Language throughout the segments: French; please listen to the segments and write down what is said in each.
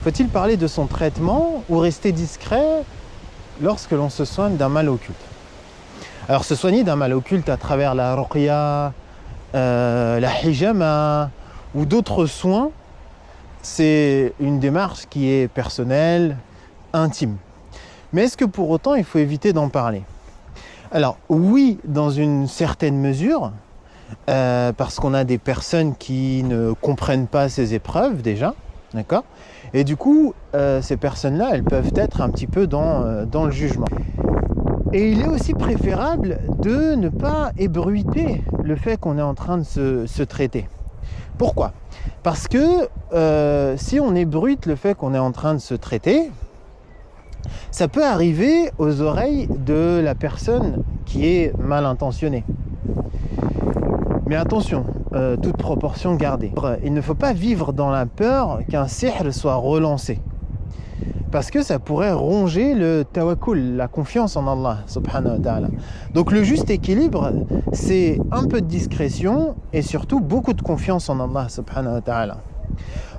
Faut-il parler de son traitement ou rester discret lorsque l'on se soigne d'un mal occulte? Alors se soigner d'un mal occulte à travers la ruqya, la hijama ou d'autres soins, c'est une démarche qui est personnelle, intime. Mais est-ce que pour autant il faut éviter d'en parler? Alors oui, dans une certaine mesure, parce qu'on a des personnes qui ne comprennent pas ces épreuves déjà, d'accord? Et du coup, ces personnes-là, elles peuvent être un petit peu dans le jugement. Et il est aussi préférable de ne pas ébruiter le fait qu'on est en train de se traiter. Pourquoi? Parce que si on ébruite le fait qu'on est en train de se traiter, ça peut arriver aux oreilles de la personne qui est mal intentionnée. Mais attention, toute proportion gardée. Il ne faut pas vivre dans la peur qu'un sihr soit relancé. Parce que ça pourrait ronger le tawakkul, la confiance en Allah subhanahu wa ta'ala. Donc le juste équilibre, c'est un peu de discrétion et surtout beaucoup de confiance en Allah subhanahu wa ta'ala.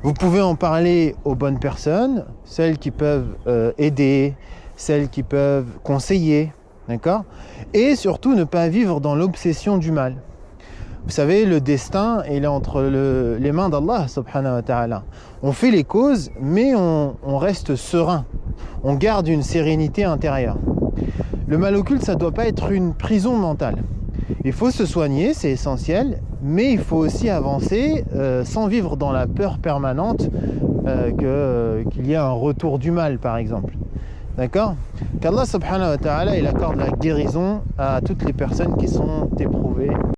Vous pouvez en parler aux bonnes personnes, celles qui peuvent aider, celles qui peuvent conseiller, d'accord? Et surtout ne pas vivre dans l'obsession du mal. Vous savez, le destin, il est entre les mains d'Allah subhanahu wa ta'ala. On fait les causes, mais on reste serein. On garde une sérénité intérieure. Le mal occulte, ça ne doit pas être une prison mentale. Il faut se soigner, c'est essentiel, mais il faut aussi avancer sans vivre dans la peur permanente qu'il y ait un retour du mal, par exemple. D'accord? Qu'Allah subhanahu wa ta'ala, il accorde la guérison à toutes les personnes qui sont éprouvées.